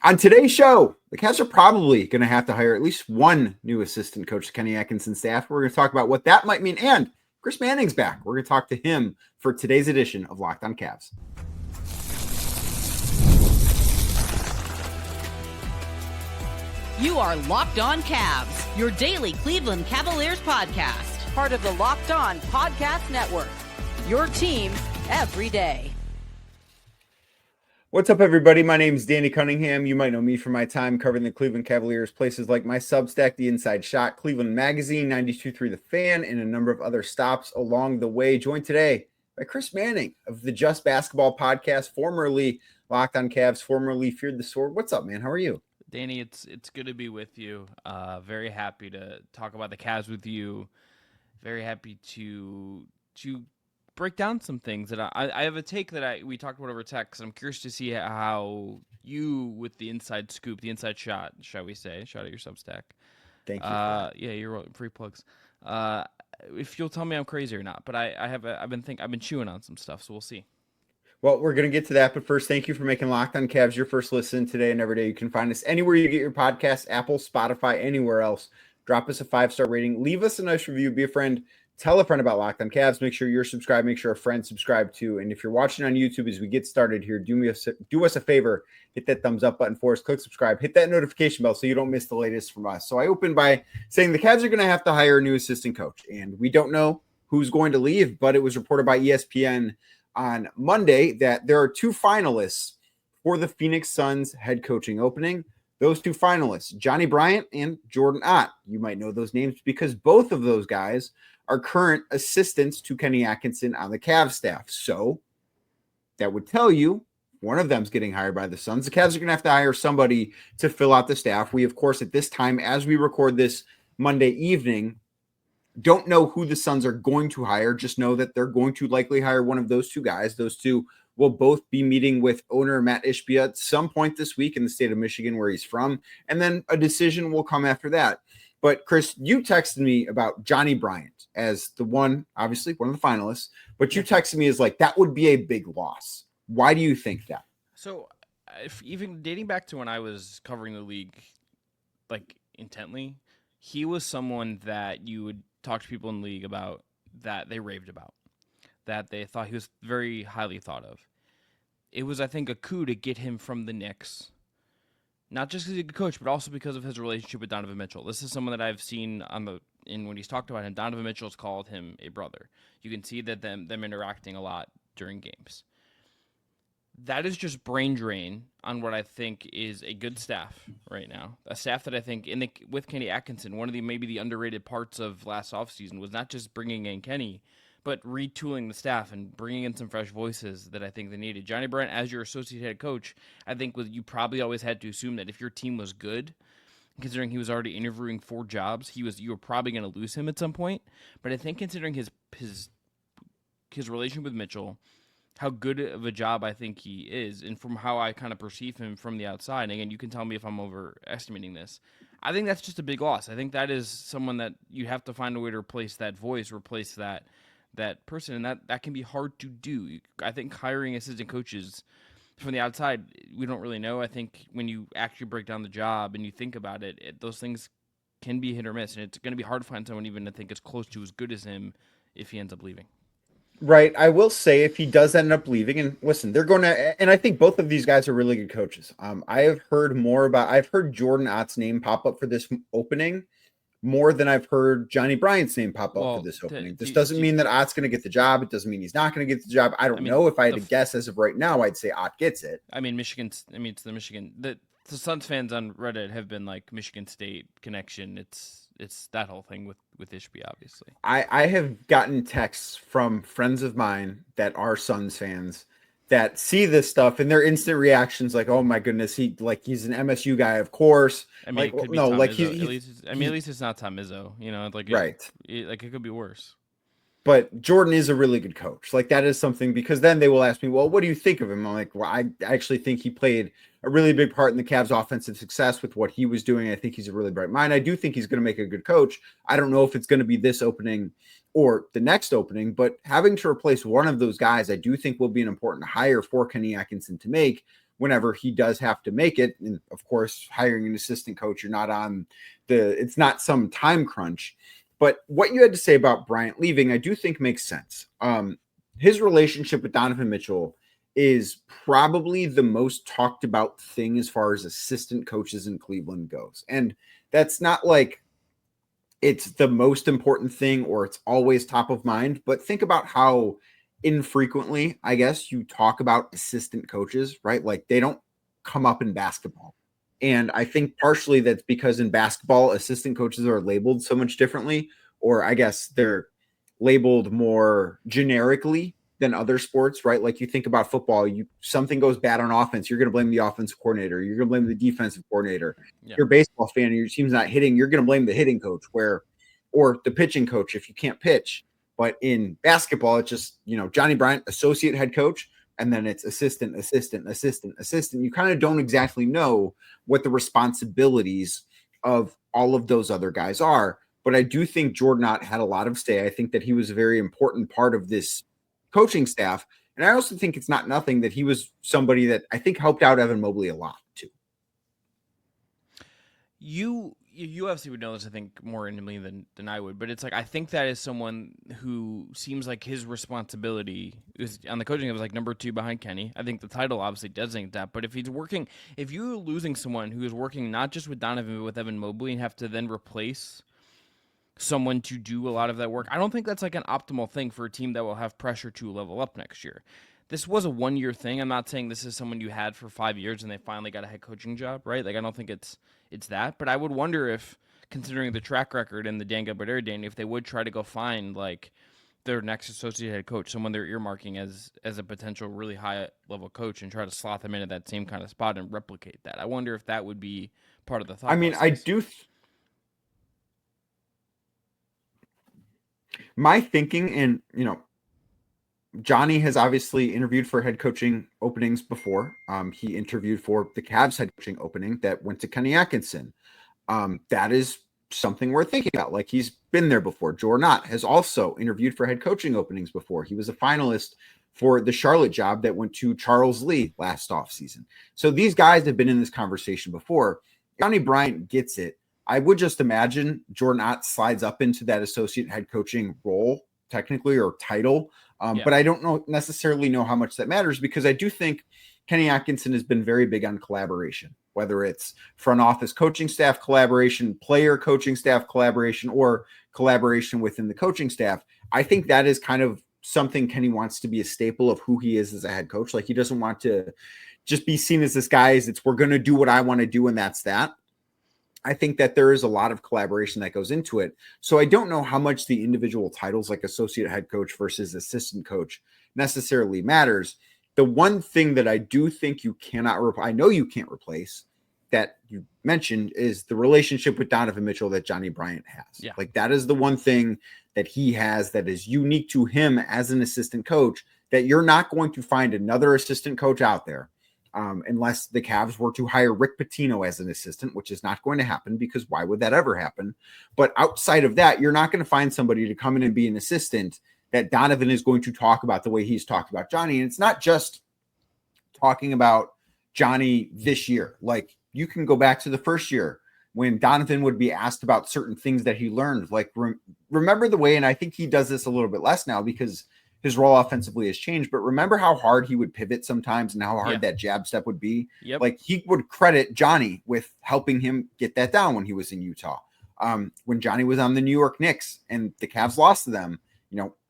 On today's show, the Cavs are probably going to have to hire at least one new assistant coach to Kenny Atkinson's staff. We're going to talk about what that might mean. And Chris Manning's back. We're going to talk to him for today's edition of Locked on Cavs. You are Locked on Cavs, your daily Cleveland Cavaliers podcast. Part of the Locked on Podcast Network. Your team every day. What's up, everybody? My name is Danny Cunningham. You might know me from my time covering the Cleveland Cavaliers, places like my Substack, The Inside Shot, Cleveland Magazine, 92.3 The Fan, and a number of other stops along the way. Joined today by Chris Manning of the Just Basketball podcast, formerly Locked on Cavs, formerly Feared the Sword. What's up, man? How are you? Danny, it's good to be with you. Very happy to talk about the Cavs with you. Very happy to break down some things that I have a take that we talked about over text. I'm curious to see how you, with the inside scoop, the inside shot, shall we say, shot at your Substack. Thank you. Yeah, you're free plugs. If you'll tell me I'm crazy or not, but I've been chewing on some stuff, so we'll see. Well, we're going to get to that, but first, thank you for making Locked on Cavs your first listen today and every day. You can find us anywhere you get your podcasts, Apple, Spotify, anywhere else. Drop us a 5-star rating. Leave us a nice review. Be a friend. Tell a friend about Locked on Cavs. Make sure you're subscribed. Make sure a friend subscribed too. And if you're watching on YouTube as we get started here, do us a favor. Hit that thumbs up button for us. Click subscribe. Hit that notification bell so you don't miss the latest from us. So I opened by saying the Cavs are going to have to hire a new assistant coach. And we don't know who's going to leave, but it was reported by ESPN on Monday that there are two finalists for the Phoenix Suns head coaching opening. Those two finalists, Johnnie Bryant and Jordan Ott. You might know those names because both of those guys are current assistants to Kenny Atkinson on the Cavs staff. So that would tell you one of them's getting hired by the Suns. The Cavs are going to have to hire somebody to fill out the staff. We, of course, at this time, as we record this Monday evening, don't know who the Suns are going to hire. Just know that they're going to likely hire one of those two guys. Those two will both be meeting with owner Matt Ishbia at some point this week in the state of Michigan, where he's from. And then a decision will come after that. But Chris, you texted me about Johnnie Bryant as the one, obviously one of the finalists, but you texted me as like, that would be a big loss. Why do you think that? So if even dating back to when I was covering the league, like intently, he was someone that you would talk to people in the league about, that they raved about, that they thought he was very highly thought of. It was, I think, a coup to get him from the Knicks. Not just because he's a good coach, but also because of his relationship with Donovan Mitchell. This is someone that I've seen when he's talked about him. Donovan Mitchell's called him a brother. You can see that them interacting a lot during games. That is just brain drain on what I think is a good staff right now. A staff that I think, with Kenny Atkinson, one of maybe the underrated parts of last offseason was not just bringing in Kenny, but retooling the staff and bringing in some fresh voices that I think they needed. Johnnie Bryant, as your associate head coach, I think you probably always had to assume that if your team was good, considering he was already interviewing for jobs, you were probably going to lose him at some point. But I think considering his relationship with Mitchell, how good of a job I think he is, and from how I kind of perceive him from the outside, and again, you can tell me if I'm overestimating this, I think that's just a big loss. I think that is someone that you have to find a way to replace that voice, replace that person, and that can be hard to do. I think hiring assistant coaches from the outside, we don't really know. I think when you actually break down the job and you think about it, those things can be hit or miss, and it's going to be hard to find someone even to think as close to as good as him if he ends up leaving. Right. I will say if he does end up leaving, and listen, they're going to, and I think both of these guys are really good coaches. I've heard Jordan Ott's name pop up for this opening more than I've heard Johnnie Bryant's name pop up for this opening. This doesn't mean that Ott's going to get the job. It doesn't mean he's not going to get the job. I don't know. If I had to guess as of right now, I'd say Ott gets it. It's the Michigan. The Suns fans on Reddit have been like Michigan State connection. It's that whole thing with Ishbia, obviously. I have gotten texts from friends of mine that are Suns fans that see this stuff and their instant reactions like, oh my goodness, he's an MSU guy, of course. I mean, it could be Tom Izzo. At least it's not Tom Izzo, right. It could be worse. But Jordan is a really good coach. Like, that is something, because then they will ask me, well, what do you think of him? I'm like, well, I actually think he played a really big part in the Cavs' offensive success with what he was doing. I think he's a really bright mind. I do think he's going to make a good coach. I don't know if it's going to be this opening or the next opening, but having to replace one of those guys, I do think will be an important hire for Kenny Atkinson to make. whenever he does have to make it. And of course, hiring an assistant coach, you're not it's not some time crunch. But what you had to say about Bryant leaving, I do think makes sense. His relationship with Donovan Mitchell is probably the most talked about thing as far as assistant coaches in Cleveland goes. And that's not like it's the most important thing or it's always top of mind, but think about how infrequently, I guess, you talk about assistant coaches, right? Like they don't come up in basketball. And I think partially that's because in basketball, assistant coaches are labeled so much differently, or I guess they're labeled more generically than other sports, right? Like you think about football, something goes bad on offense, you're going to blame the offensive coordinator, you're going to blame the defensive coordinator. Yeah. You're a baseball fan and your team's not hitting, you're going to blame the hitting coach or the pitching coach if you can't pitch. But in basketball, it's just, Johnnie Bryant, associate head coach, and then it's assistant. You kind of don't exactly know what the responsibilities of all of those other guys are. But I do think Jordan Ott had a lot of say. I think that he was a very important part of this coaching staff. And I also think it's not nothing that he was somebody that I think helped out Evan Mobley a lot too. You obviously would know this, I think, more intimately than I would, but it's like I think that is someone who seems like his responsibility is on the coaching. It was like number 2 behind Kenny. I think the title obviously designates that, but if you're losing someone who is working not just with Donovan but with Evan Mobley and have to then replace someone to do a lot of that work, I don't think that's like an optimal thing for a team that will have pressure to level up next year. This was a 1-year thing. I'm not saying this is someone you had for 5 years and they finally got a head coaching job, right? Like I don't think it's that, but I would wonder if, considering the track record and the Dan Gilbert era, Danny, if they would try to go find like their next associate head coach, someone they're earmarking as a potential really high level coach, and try to slot them into that same kind of spot and replicate that. I wonder if that would be part of the thought. I mean, process. I do. My thinking, and Johnnie has obviously interviewed for head coaching openings before. He interviewed for the Cavs head coaching opening that went to Kenny Atkinson. That is something we're thinking about. Like he's been there before. Jordan Ott has also interviewed for head coaching openings before. He was a finalist for the Charlotte job that went to Charles Lee last offseason. So these guys have been in this conversation before. Johnnie Bryant gets it. I would just imagine Jordan Ott slides up into that associate head coaching role, technically, or title. But I don't necessarily know how much that matters, because I do think Kenny Atkinson has been very big on collaboration, whether it's front office coaching staff collaboration, player coaching staff collaboration, or collaboration within the coaching staff. I think that is kind of something Kenny wants to be a staple of who he is as a head coach. Like he doesn't want to just be seen as this guy we're going to do what I want to do, and that's that. I think that there is a lot of collaboration that goes into it. So I don't know how much the individual titles like associate head coach versus assistant coach necessarily matters. The one thing that I do think you cannot, I know you can't replace, that you mentioned, is the relationship with Donovan Mitchell that Johnnie Bryant has. Yeah. Like that is the one thing that he has that is unique to him as an assistant coach, that you're not going to find another assistant coach out there. Unless the Cavs were to hire Rick Pitino as an assistant, which is not going to happen, because why would that ever happen? But outside of that, you're not going to find somebody to come in and be an assistant that Donovan is going to talk about the way he's talked about Johnnie. And it's not just talking about Johnnie this year. Like you can go back to the first year when Donovan would be asked about certain things that he learned. Like remember the way, and I think he does this a little bit less now because his role offensively has changed, but remember how hard he would pivot sometimes and how hard that jab step would be? Yep. Like he would credit Johnnie with helping him get that down when he was in Utah. When Johnnie was on the New York Knicks and the Cavs lost to them,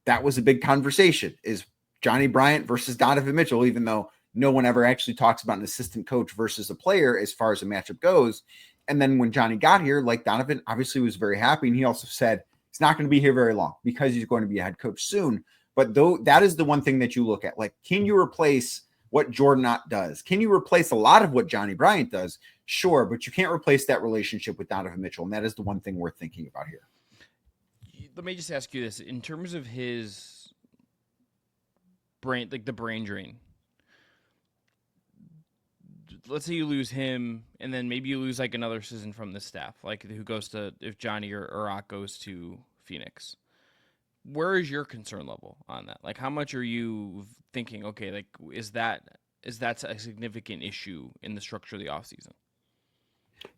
that was a big conversation, is Johnnie Bryant versus Donovan Mitchell, even though no one ever actually talks about an assistant coach versus a player as far as a matchup goes. And then when Johnnie got here, like Donovan obviously was very happy. And he also said, he's not going to be here very long because he's going to be a head coach soon. But though that is the one thing that you look at, like, can you replace what Jordan Ott does? Can you replace a lot of what Johnnie Bryant does? Sure, but you can't replace that relationship with Donovan Mitchell, and that is the one thing we're thinking about here. Let me just ask you this. In terms of his brain, like the brain drain, let's say you lose him, and then maybe you lose like another assistant from the staff, like who goes to, if Johnnie or Ott goes to Phoenix. Where is your concern level on that? Like, how much are you thinking, okay, like, is that is that's a significant issue in the structure of the offseason.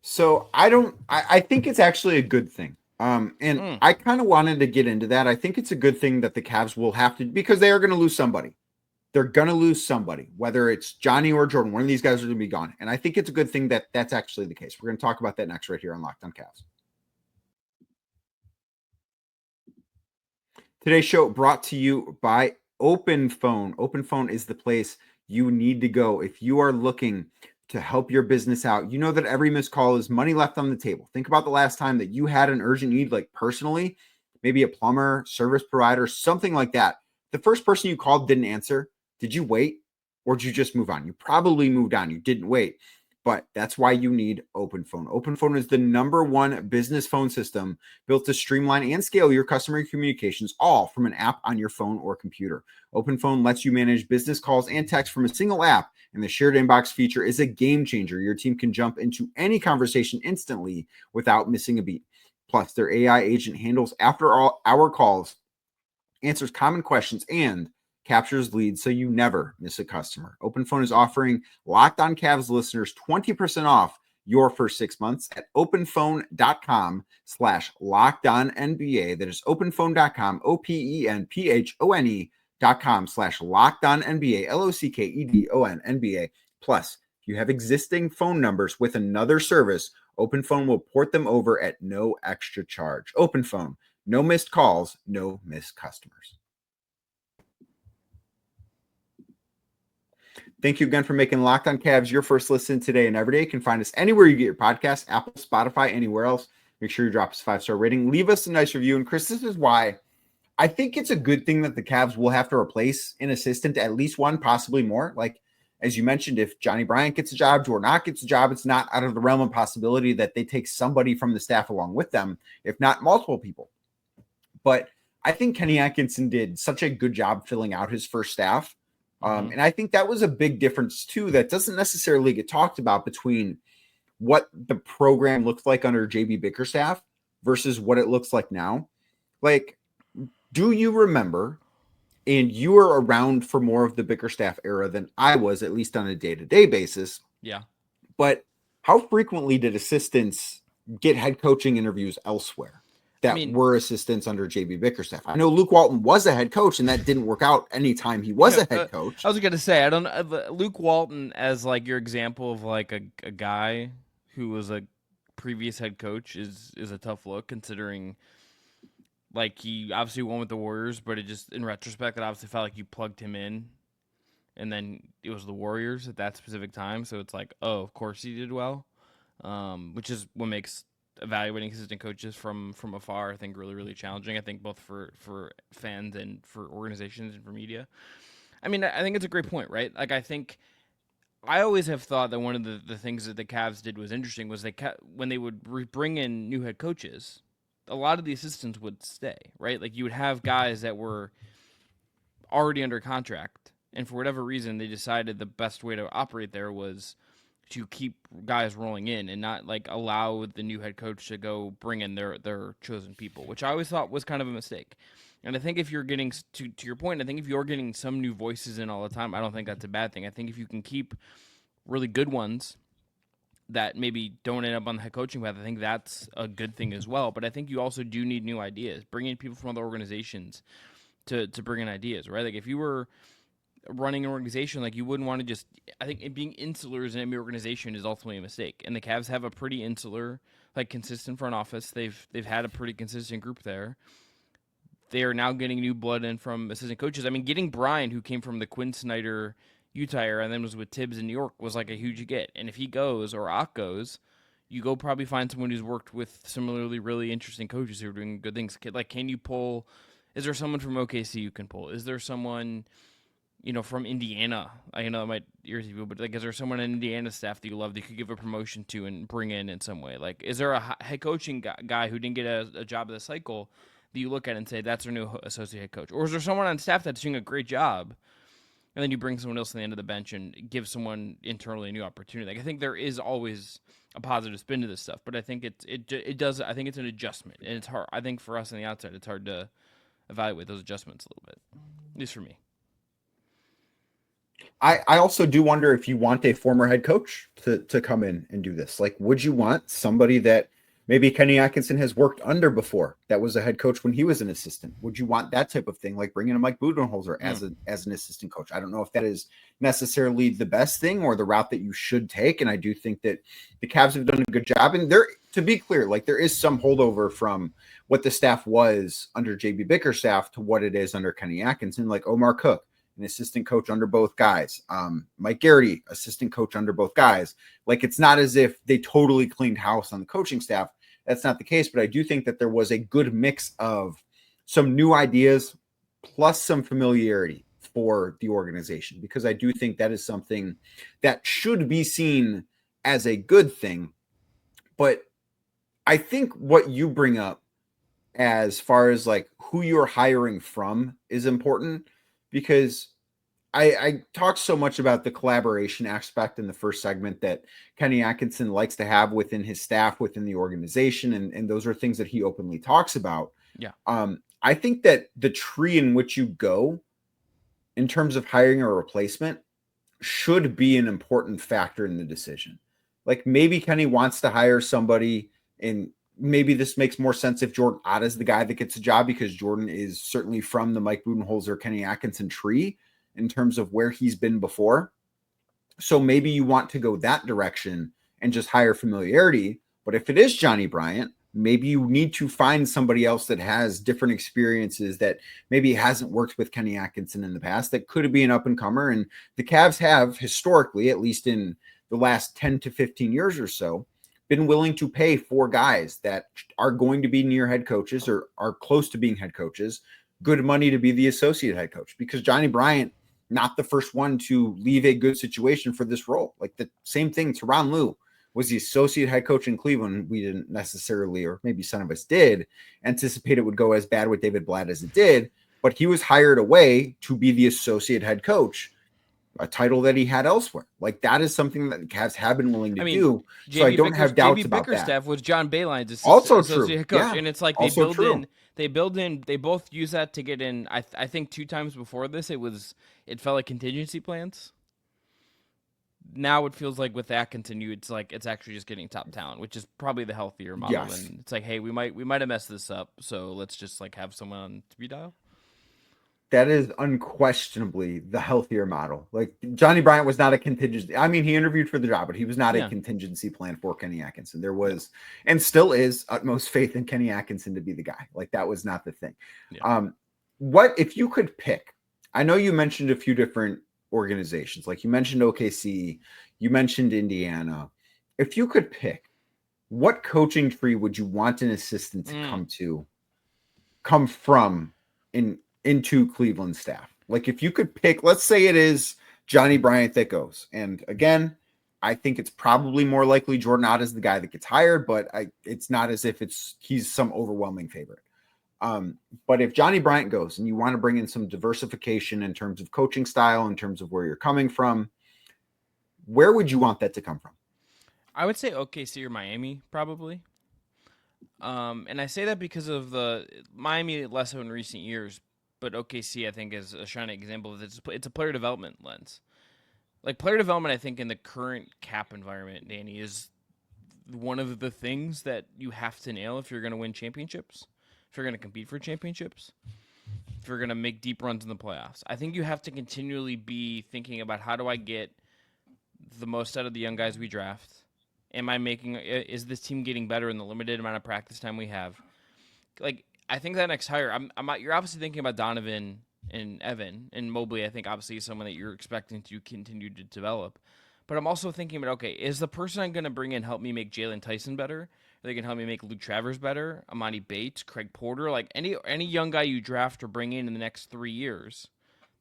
So I think it's actually a good thing. And I kind of wanted to get into that. I think it's a good thing that the Cavs will have to, because they are going to lose somebody. They're going to lose somebody, whether it's Johnnie or Jordan. One of these guys are going to be gone. And I think it's a good thing that that's actually the case. We're going to talk about that next right here on Locked On Cavs. Today's show brought to you by Open Phone. Open Phone is the place you need to go if you are looking to help your business out. You know that every missed call is money left on the table. Think about the last time that you had an urgent need, like personally, maybe a plumber, service provider, something like that. The first person you called didn't answer. Did you wait, or did you just move on? You probably moved on. You didn't wait. But that's why you need Open Phone. Open Phone is the #1 business phone system built to streamline and scale your customer communications, all from an app on your phone or computer. Open Phone lets you manage business calls and text from a single app, and the shared inbox feature is a game changer. Your team can jump into any conversation instantly without missing a beat. Plus, their AI agent handles after-hour calls, answers common questions, and captures leads so you never miss a customer. Open Phone is offering Locked On Cavs listeners 20% off your first 6 months at openphone.com/LockedOnNBA. That is openphone.com, openphone.com/LockedOnNBA, LOCKEDONNBA. Plus, if you have existing phone numbers with another service, Open Phone will port them over at no extra charge. Open Phone, no missed calls, no missed customers. Thank you again for making Locked On Cavs your first listen today and every day. You can find us anywhere you get your podcasts, Apple, Spotify, anywhere else. Make sure you drop us a 5-star rating. Leave us a nice review. And Chris, this is why I think it's a good thing that the Cavs will have to replace an assistant, at least one, possibly more. Like, as you mentioned, if Johnnie Bryant gets a job, Jordan Ott gets a job, it's not out of the realm of possibility that they take somebody from the staff along with them, if not multiple people. But I think Kenny Atkinson did such a good job filling out his first staff. And I think that was a big difference, too, that doesn't necessarily get talked about between what the program looked like under JB Bickerstaff versus what it looks like now. Like, do you remember, and you were around for more of the Bickerstaff era than I was, at least on a day-to-day basis. Yeah. But how frequently did assistants get head coaching interviews elsewhere that were assistants under JB Bickerstaff? I know Luke Walton was a head coach, and that didn't work out anytime he was a head coach. I was going to say, I don't Luke Walton as like your example of like a guy who was a previous head coach is a tough look, considering like he obviously won with the Warriors, but it just, in retrospect, it obviously felt like you plugged him in and then it was the Warriors at that specific time. So it's like, oh, of course he did well, which is what makes evaluating assistant coaches from afar, I think, really, really challenging. I think both for fans and for organizations and for media. I mean, I think it's a great point, right? Like, I think I always have thought that one of the things that the Cavs did was interesting was when they would bring in new head coaches, a lot of the assistants would stay, right? Like, you would have guys that were already under contract, and for whatever reason, they decided the best way to operate there was to keep guys rolling in and not like allow the new head coach to go bring in their chosen people, which I always thought was kind of a mistake. And I think if you're getting to your point, I think if you're getting some new voices in all the time, I don't think that's a bad thing. I think if you can keep really good ones that maybe don't end up on the head coaching path, I think that's a good thing as well. But I think you also do need new ideas, bring in people from other organizations to bring in ideas, right? Like, if you were running an organization, like, you wouldn't want to just, I think being insular as an NBA organization is ultimately a mistake. And the Cavs have a pretty insular, like, consistent front office. They've had a pretty consistent group there. They are now getting new blood in from assistant coaches. I mean, getting Bryant, who came from the Quinn Snyder Utah era and then was with Tibbs in New York, was like a huge get. And if he goes, or Ott goes, you go probably find someone who's worked with similarly really interesting coaches who are doing good things. Like, can you pull, is there someone from OKC you can pull? Is there someone, from Indiana? I know that might irritate people, but like, is there someone in Indiana staff that you love that you could give a promotion to and bring in some way? Like, is there a head coaching guy who didn't get a job of the cycle that you look at and say, that's our new associate head coach? Or is there someone on staff that's doing a great job, and then you bring someone else to the end of the bench and give someone internally a new opportunity? Like, I think there is always a positive spin to this stuff, but I think it does. I think it's an adjustment, and it's hard. I think for us on the outside, it's hard to evaluate those adjustments a little bit, at least for me. I also do wonder if you want a former head coach to come in and do this. Like, would you want somebody that maybe Kenny Atkinson has worked under before that was a head coach when he was an assistant? Would you want that type of thing, like bringing in Mike Budenholzer as an assistant coach? I don't know if that is necessarily the best thing or the route that you should take. And I do think that the Cavs have done a good job. And there, to be clear, like there is some holdover from what the staff was under JB Bickerstaff to what it is under Kenny Atkinson, like Omar Cook, an assistant coach under both guys. Mike Garrity, assistant coach under both guys. Like, it's not as if they totally cleaned house on the coaching staff. That's not the case, but I do think that there was a good mix of some new ideas plus some familiarity for the organization, because I do think that is something that should be seen as a good thing. But I think what you bring up as far as like who you're hiring from is important, because I talked so much about the collaboration aspect in the first segment that Kenny Atkinson likes to have within his staff, within the organization. And those are things that he openly talks about. Yeah. I think that the tree in which you go in terms of hiring a replacement should be an important factor in the decision. Like, maybe Kenny wants to hire somebody, and maybe this makes more sense if Jordan Ott is the guy that gets a job, because Jordan is certainly from the Mike Budenholzer, Kenny Atkinson tree in terms of where he's been before. So maybe you want to go that direction and just hire familiarity. But if it is Johnnie Bryant, maybe you need to find somebody else that has different experiences, that maybe hasn't worked with Kenny Atkinson in the past, that could be an up and comer. And the Cavs have historically, at least in the last 10 to 15 years or so, been willing to pay for guys that are going to be near head coaches or are close to being head coaches good money to be the associate head coach, because Johnnie Bryant, not the first one to leave a good situation for this role. Like, the same thing, Tyronn Lue was the associate head coach in Cleveland. We didn't necessarily, or maybe some of us did, anticipate it would go as bad with David Blatt as it did, but he was hired away to be the associate head coach, a title that he had elsewhere. Like, that is something that the Cavs have been willing to do. So I don't have doubts about that. Bickerstaff was John Bayline's also associate true. coach, Yeah. and it's like they both use that to get in. I think 2 times before this, it felt like contingency plans. Now it feels like with Atkinson, it's actually just getting top talent, which is probably the healthier model. Yes. And it's like, hey, we might have messed this up, so let's just like have someone on speed dial. That is unquestionably the healthier model. Like, Johnnie Bryant was not a contingency. I mean, he interviewed for the job, but he was not a contingency plan for Kenny Atkinson. There was, and still is, utmost faith in Kenny Atkinson to be the guy. Like, that was not the thing. Yeah. What if you could pick? I know you mentioned a few different organizations. Like, you mentioned OKC, you mentioned Indiana. If you could pick, what coaching tree would you want an assistant to come from into Cleveland staff? Like, if you could pick, let's say it is Johnnie Bryant that goes. And again, I think it's probably more likely Jordan Ott is the guy that gets hired, but it's not as if he's some overwhelming favorite. But if Johnnie Bryant goes and you want to bring in some diversification in terms of coaching style, in terms of where you're coming from, where would you want that to come from? I would say OKC or Miami, probably. And I say that because of the Miami less so in recent years, but OKC, I think, is a shining example of this. It's a player development lens. Like, player development, I think, in the current cap environment, Danny, is one of the things that you have to nail if you're going to win championships, if you're going to compete for championships, if you're going to make deep runs in the playoffs. I think you have to continually be thinking about, how do I get the most out of the young guys we draft? Is this team getting better in the limited amount of practice time we have? Like, I think that next hire, you're obviously thinking about Donovan and Evan, and Mobley, I think, obviously is someone that you're expecting to continue to develop. But I'm also thinking about, okay, is the person I'm going to bring in help me make Jalen Tyson better? Are they going to help me make Luke Travers better? Amani Bates, Craig Porter, like any young guy you draft or bring in the next 3 years.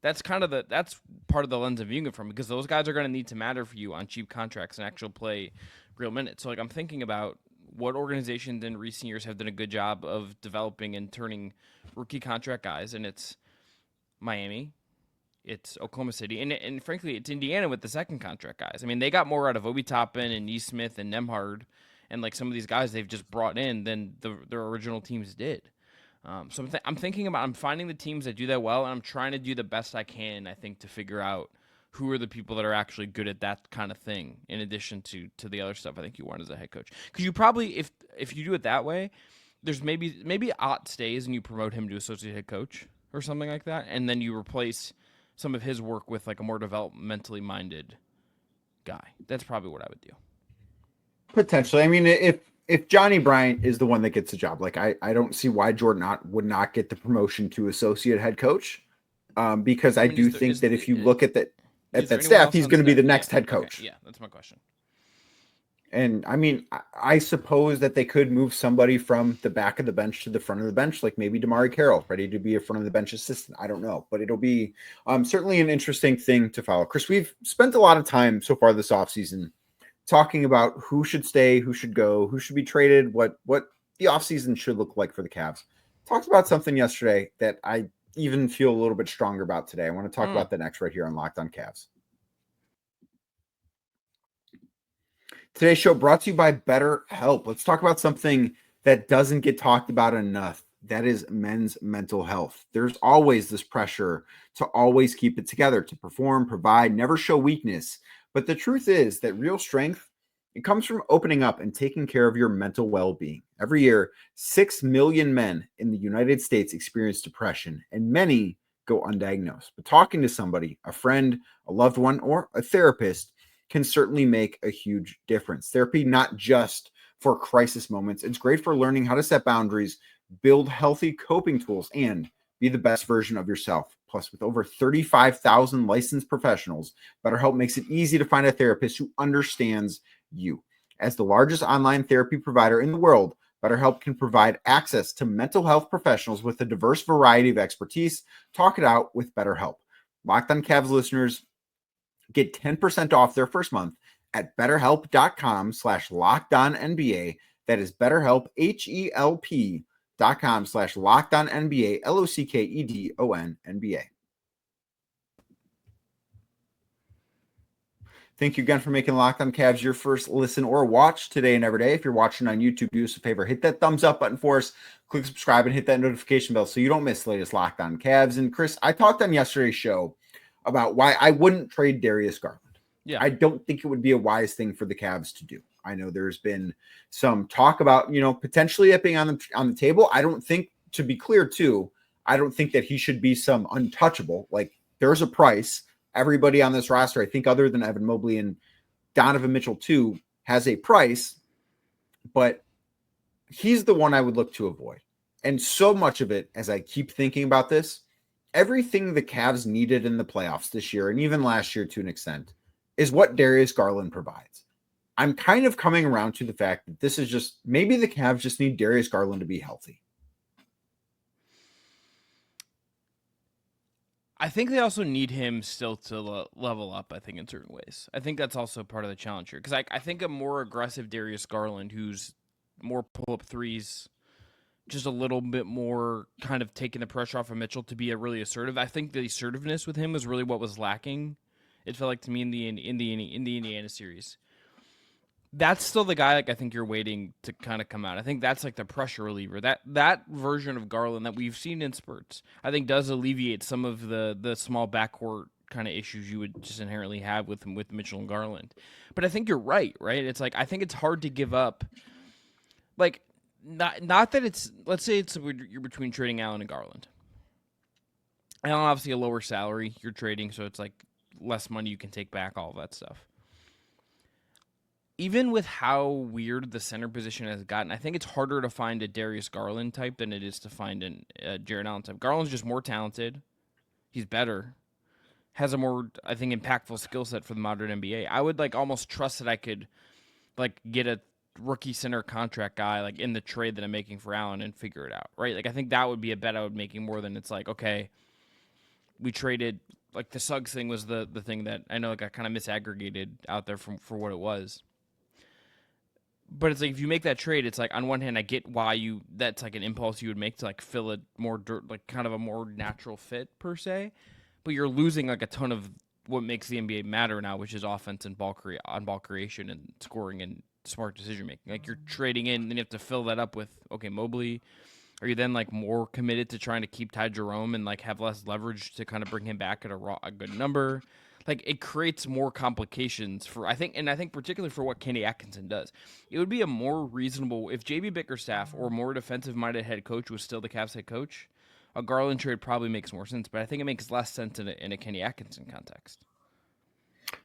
That's part of the lens of viewing it from, because those guys are going to need to matter for you on cheap contracts and actual play real minutes. So, like, I'm thinking about what organizations in recent years have done a good job of developing and turning rookie contract guys, and it's Miami, it's Oklahoma City, and frankly, it's Indiana with the second contract guys. I mean, they got more out of Obi Toppin and Neesmith and Nembhard and like some of these guys they've just brought in than their original teams did. So I'm thinking about, I'm finding the teams that do that well, and I'm trying to do the best I can, I think, to figure out who are the people that are actually good at that kind of thing, in addition to the other stuff I think you want as a head coach. Because you probably, if you do it that way, there's maybe Ott stays and you promote him to associate head coach or something like that, and then you replace some of his work with like a more developmentally minded guy. That's probably what I would do. Potentially. I mean, if Johnnie Bryant is the one that gets the job, like I don't see why Jordan Ott would not get the promotion to associate head coach. Because I do think that if you look at that staff, he's going to be the next head coach. Okay. Yeah, that's my question. And I mean, I suppose that they could move somebody from the back of the bench to the front of the bench, like maybe Damari Carroll, ready to be a front of the bench assistant. I don't know, but it'll be certainly an interesting thing to follow. Chris, we've spent a lot of time so far this offseason talking about who should stay, who should go, who should be traded, what the offseason should look like for the Cavs. Talked about something yesterday that I even feel a little bit stronger about today. I want to talk about that next right here on Locked on Cavs. Today's show brought to you by BetterHelp. Let's talk about something that doesn't get talked about enough. That is men's mental health. There's always this pressure to always keep it together, to perform, provide, never show weakness. But the truth is that real strength, it comes from opening up and taking care of your mental well-being. Every year, 6 million men in the United States experience depression, and many go undiagnosed. But talking to somebody, a friend, a loved one, or a therapist can certainly make a huge difference. Therapy, not just for crisis moments. It's great for learning how to set boundaries, build healthy coping tools, and be the best version of yourself. Plus, with over 35,000 licensed professionals, BetterHelp makes it easy to find a therapist who understands you. As the largest online therapy provider in the world, BetterHelp can provide access to mental health professionals with a diverse variety of expertise. Talk it out with BetterHelp. Locked on Cavs listeners get 10% off their first month at BetterHelp.com/LockedOnNBA. That is BetterHelp, HELP.com/LockedOnNBA, LOCKEDONNBA. Thank you again for making Locked on Cavs your first listen or watch today and every day. If you're watching on YouTube, do us a favor, hit that thumbs up button for us, click subscribe, and hit that notification bell so you don't miss the latest Locked on Cavs. And Chris, I talked on yesterday's show about why I wouldn't trade Darius Garland. Yeah. I don't think it would be a wise thing for the Cavs to do. I know there's been some talk about, potentially it being on the table. I don't think, to be clear too, I don't think that he should be some untouchable. Like, there's a price. Everybody on this roster, I think other than Evan Mobley and Donovan Mitchell too, has a price, but he's the one I would look to avoid. And so much of it, as I keep thinking about this, everything the Cavs needed in the playoffs this year, and even last year to an extent, is what Darius Garland provides. I'm kind of coming around to the fact that this is just, maybe the Cavs just need Darius Garland to be healthy. I think they also need him still to level up, I think, in certain ways. I think that's also part of the challenge here. Because I think a more aggressive Darius Garland, who's more pull-up threes, just a little bit more kind of taking the pressure off of Mitchell to be a really assertive. I think the assertiveness with him was really what was lacking. It felt like to me in the Indiana series. That's still the guy, like, I think you're waiting to kind of come out. I think that's like the pressure reliever. That version of Garland that we've seen in spurts, I think, does alleviate some of the small backcourt kind of issues you would just inherently have with Mitchell and Garland. But I think you're right? It's like, I think it's hard to give up. Like, not that it's, let's say you're between trading Allen and Garland. Allen, obviously a lower salary you're trading, so it's like less money you can take back, all of that stuff. Even with how weird the center position has gotten, I think it's harder to find a Darius Garland type than it is to find a Jarrett Allen type. Garland's just more talented. He's better. Has a more, I think, impactful skill set for the modern NBA. I would almost trust that I could get a rookie center contract guy in the trade that I'm making for Allen and figure it out, right? I think that would be a bet I would make more than it's okay, we traded, the Suggs thing was the thing that I know got kind of misaggregated out there for what it was. But it's if you make that trade, it's on one hand, I get why that's an impulse you would make to fill it more kind of a more natural fit per se, but you're losing a ton of what makes the NBA matter now, which is offense and on ball creation and scoring and smart decision making. You're trading in, then you have to fill that up with Mobley. Are you then more committed to trying to keep Ty Jerome and have less leverage to kind of bring him back at a good number? like it creates more complications for I think particularly for what Kenny Atkinson does. It would be a more reasonable if JB Bickerstaff or more defensive minded head coach was still the Cavs head coach. A Garland trade probably makes more sense, but I think it makes less sense in a Kenny Atkinson context.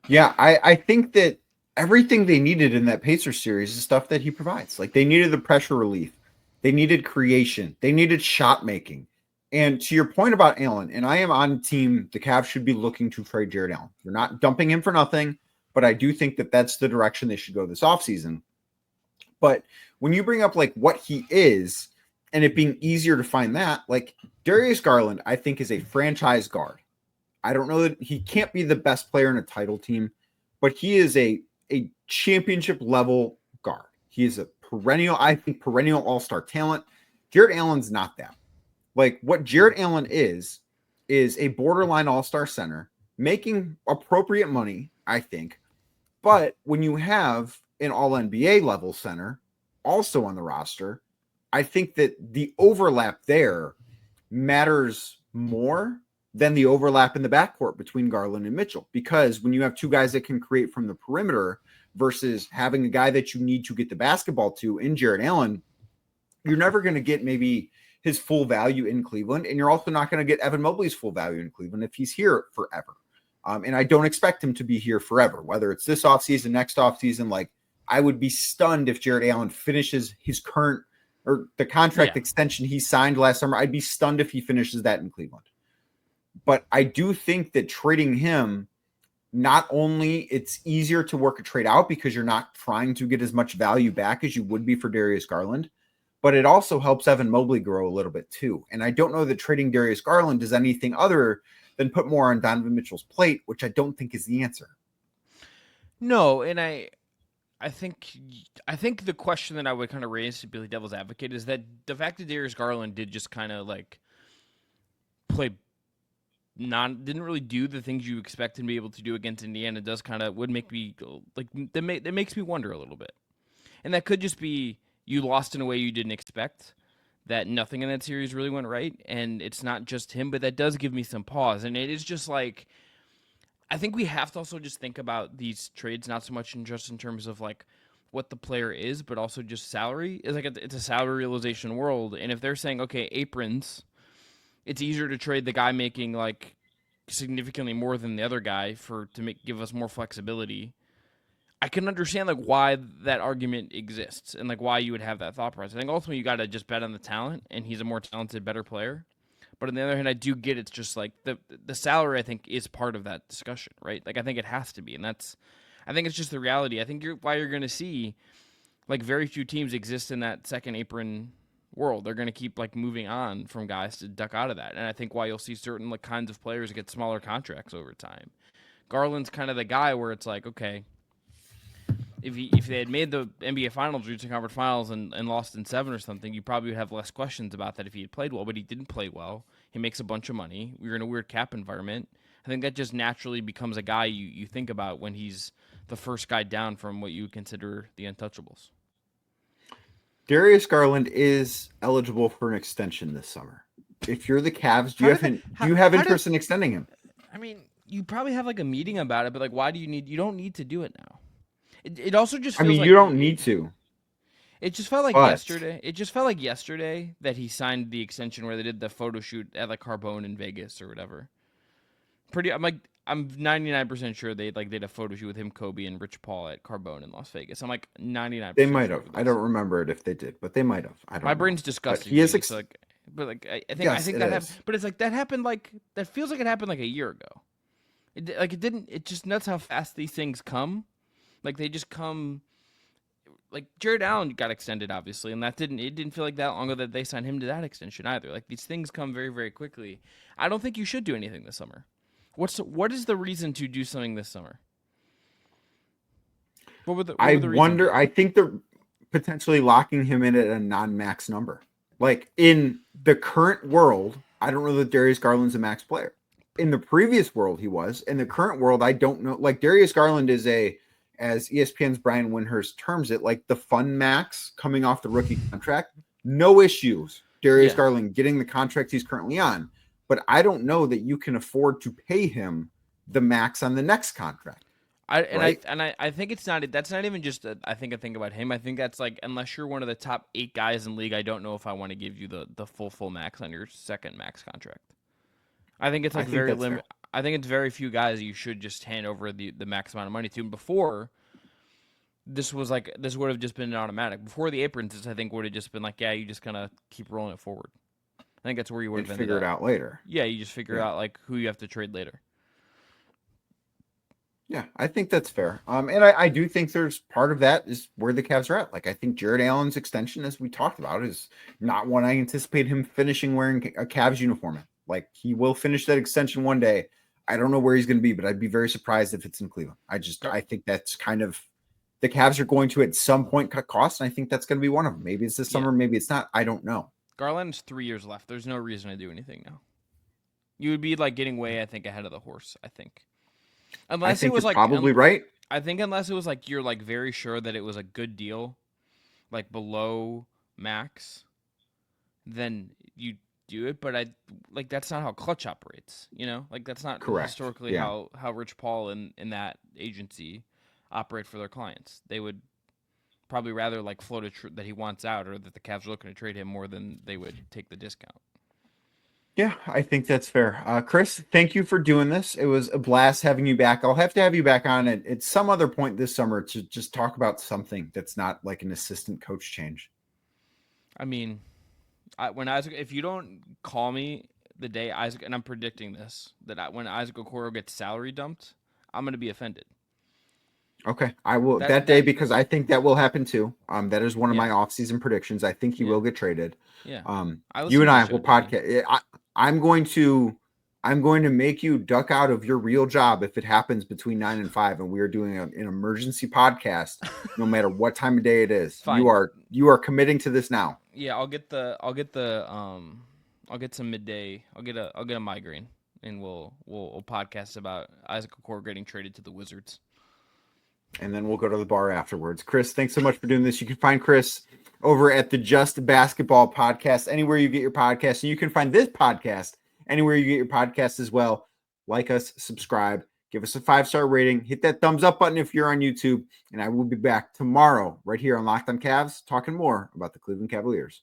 Yeah, I think that everything they needed in that Pacers series is stuff that he provides. Like they needed the pressure relief, they needed creation, they needed shot making. And to your point about Allen, and I am on team, the Cavs should be looking to trade Jarrett Allen. You're not dumping him for nothing, but I do think that that's the direction they should go this offseason. But when you bring up like what he is and it being easier to find that, like Darius Garland, I think is a franchise guard. I don't know that he can't be the best player in a title team, but he is a championship level guard. He is a perennial all-star talent. Jarrett Allen's not that. Like what Jarrett Allen is a borderline all-star center making appropriate money, I think. But when you have an all-NBA level center also on the roster, I think that the overlap there matters more than the overlap in the backcourt between Garland and Mitchell. Because when you have two guys that can create from the perimeter versus having a guy that you need to get the basketball to in Jarrett Allen, you're never going to get maybe his full value in Cleveland. And you're also not going to get Evan Mobley's full value in Cleveland if he's here forever. And I don't expect him to be here forever, whether it's this offseason, next offseason. Like I would be stunned if Jarrett Allen finishes his current or the contract extension he signed last summer. I'd be stunned if he finishes that in Cleveland. But I do think that trading him, not only it's easier to work a trade out because you're not trying to get as much value back as you would be for Darius Garland, but it also helps Evan Mobley grow a little bit too. And I don't know that trading Darius Garland does anything other than put more on Donovan Mitchell's plate, which I don't think is the answer. No, and I think the question that I would kind of raise to be the devil's advocate is that the fact that Darius Garland did just kind of like didn't really do the things you expect him to be able to do against Indiana does kind of would make me like that makes me wonder a little bit. And that could just be you lost in a way you didn't expect, that nothing in that series really went right, and it's not just him, but that does give me some pause. And it is just like, I think we have to also just think about these trades not so much in terms of like what the player is, but also just salary. It's like it's a salary realization world, and if they're saying, okay, aprons, it's easier to trade the guy making like significantly more than the other guy give us more flexibility. I can understand like why that argument exists and like why you would have that thought process. I think ultimately you got to just bet on the talent, and he's a more talented, better player. But on the other hand, I do get it's just like the salary, I think, is part of that discussion, right? Like I think it has to be, and I think it's just the reality. I think why you're going to see like very few teams exist in that second apron world. They're going to keep like moving on from guys to duck out of that, and I think why you'll see certain like kinds of players get smaller contracts over time. Garland's kind of the guy where it's like, okay, if they had made the NBA Finals, reached the conference finals, and lost in 7 or something, you probably would have less questions about that if he had played well, but he didn't play well. He makes a bunch of money. We're in a weird cap environment. I think that just naturally becomes a guy you think about when he's the first guy down from what you would consider the untouchables. Darius Garland is eligible for an extension this summer. If you're the Cavs, do you have interest in extending him? I mean, you probably have like a meeting about it, but like, why do you don't need to do it now. It also just feels like you don't need to. It just felt like yesterday. It just felt like yesterday that he signed the extension where they did the photo shoot at like Carbone in Vegas or whatever. I'm 99% sure they did a photo shoot with him, Kobe, and Rich Paul at Carbone in Las Vegas. I'm like 99%. They might have. I don't remember it if they did, but they might have. I don't. My brain's disgusting. He is I think that happened. But it's like that happened that feels like it happened like a year ago. It didn't. It's just nuts how fast these things come. Like they just come. Like Jarrett Allen got extended, obviously, and it didn't feel like that long ago that they signed him to that extension either. Like these things come very, very quickly. I don't think you should do anything this summer. What is the reason to do something this summer? I wonder. I think they're potentially locking him in at a non-max number. Like in the current world, I don't know that Darius Garland's a max player. In the previous world, he was. In the current world, I don't know. Like Darius Garland is as ESPN's Brian Windhorst terms it, like the fun max coming off the rookie contract. No issues. Darius Garland getting the contract he's currently on. But I don't know that you can afford to pay him the max on the next contract. I Right? think that's not even just I think about him. I think that's like, unless you're one of the top 8 guys in the league, I don't know if I want to give you the full max on your second max contract. I think it's I like think very that's fair. I think it's very few guys you should just hand over the max amount of money to. And before, this would have just been an automatic. Before the aprons, I think would have just been like, yeah, you just kind of keep rolling it forward. I think that's where you would And have ended figure it up. out later. Yeah, you just figure Yeah. out like who you have to trade later. Yeah, I think that's fair. And I do think there's part of that is where the Cavs are at. Like, I think Jarrett Allen's extension, as we talked about, is not one I anticipate him finishing wearing a Cavs uniform in. Like, he will finish that extension one day. I don't know where he's going to be, but I'd be very surprised if it's in Cleveland. I think that's kind of the Cavs are going to at some point cut costs, and I think that's going to be one of them. Maybe it's this summer, maybe it's not. I don't know. Garland's 3 years left. There's no reason to do anything now. You would be like getting way, I think, ahead of the horse. I think. I think you're probably right. I think unless it was like you're like very sure that it was a good deal, like below max, then you do it. But that's not how Clutch operates. Like that's not Correct. historically Yeah. how Rich Paul and that agency operate for their clients. They would probably rather like float that he wants out, or that the Cavs are looking to trade him, more than they would take the discount. Yeah, I think that's fair. Chris, thank you for doing this. It was a blast having you back. I'll have to have you back on at some other point this summer to just talk about something that's not like an assistant coach change. I mean, if you don't call me the day Isaac, and I'm predicting this, when Isaac Okoro gets salary dumped, I'm going to be offended. Okay, I will that day, because I think that will happen too. That is one of my offseason predictions. I think he will get traded. Yeah. You and I will podcast. I'm going to make you duck out of your real job if it happens between 9 and 5, and we are doing an emergency podcast, no matter what time of day it is. Fine. You are committing to this now. Yeah, I'll get some midday. I'll get a migraine, and we'll podcast about Isaac Okoro getting traded to the Wizards. And then we'll go to the bar afterwards. Chris, thanks so much for doing this. You can find Chris over at the Just Basketball podcast, anywhere you get your podcast. And you can find this podcast anywhere you get your podcast as well. Like us, subscribe, give us a 5-star rating, hit that thumbs up button if you're on YouTube. And I will be back tomorrow right here on Locked on Cavs talking more about the Cleveland Cavaliers.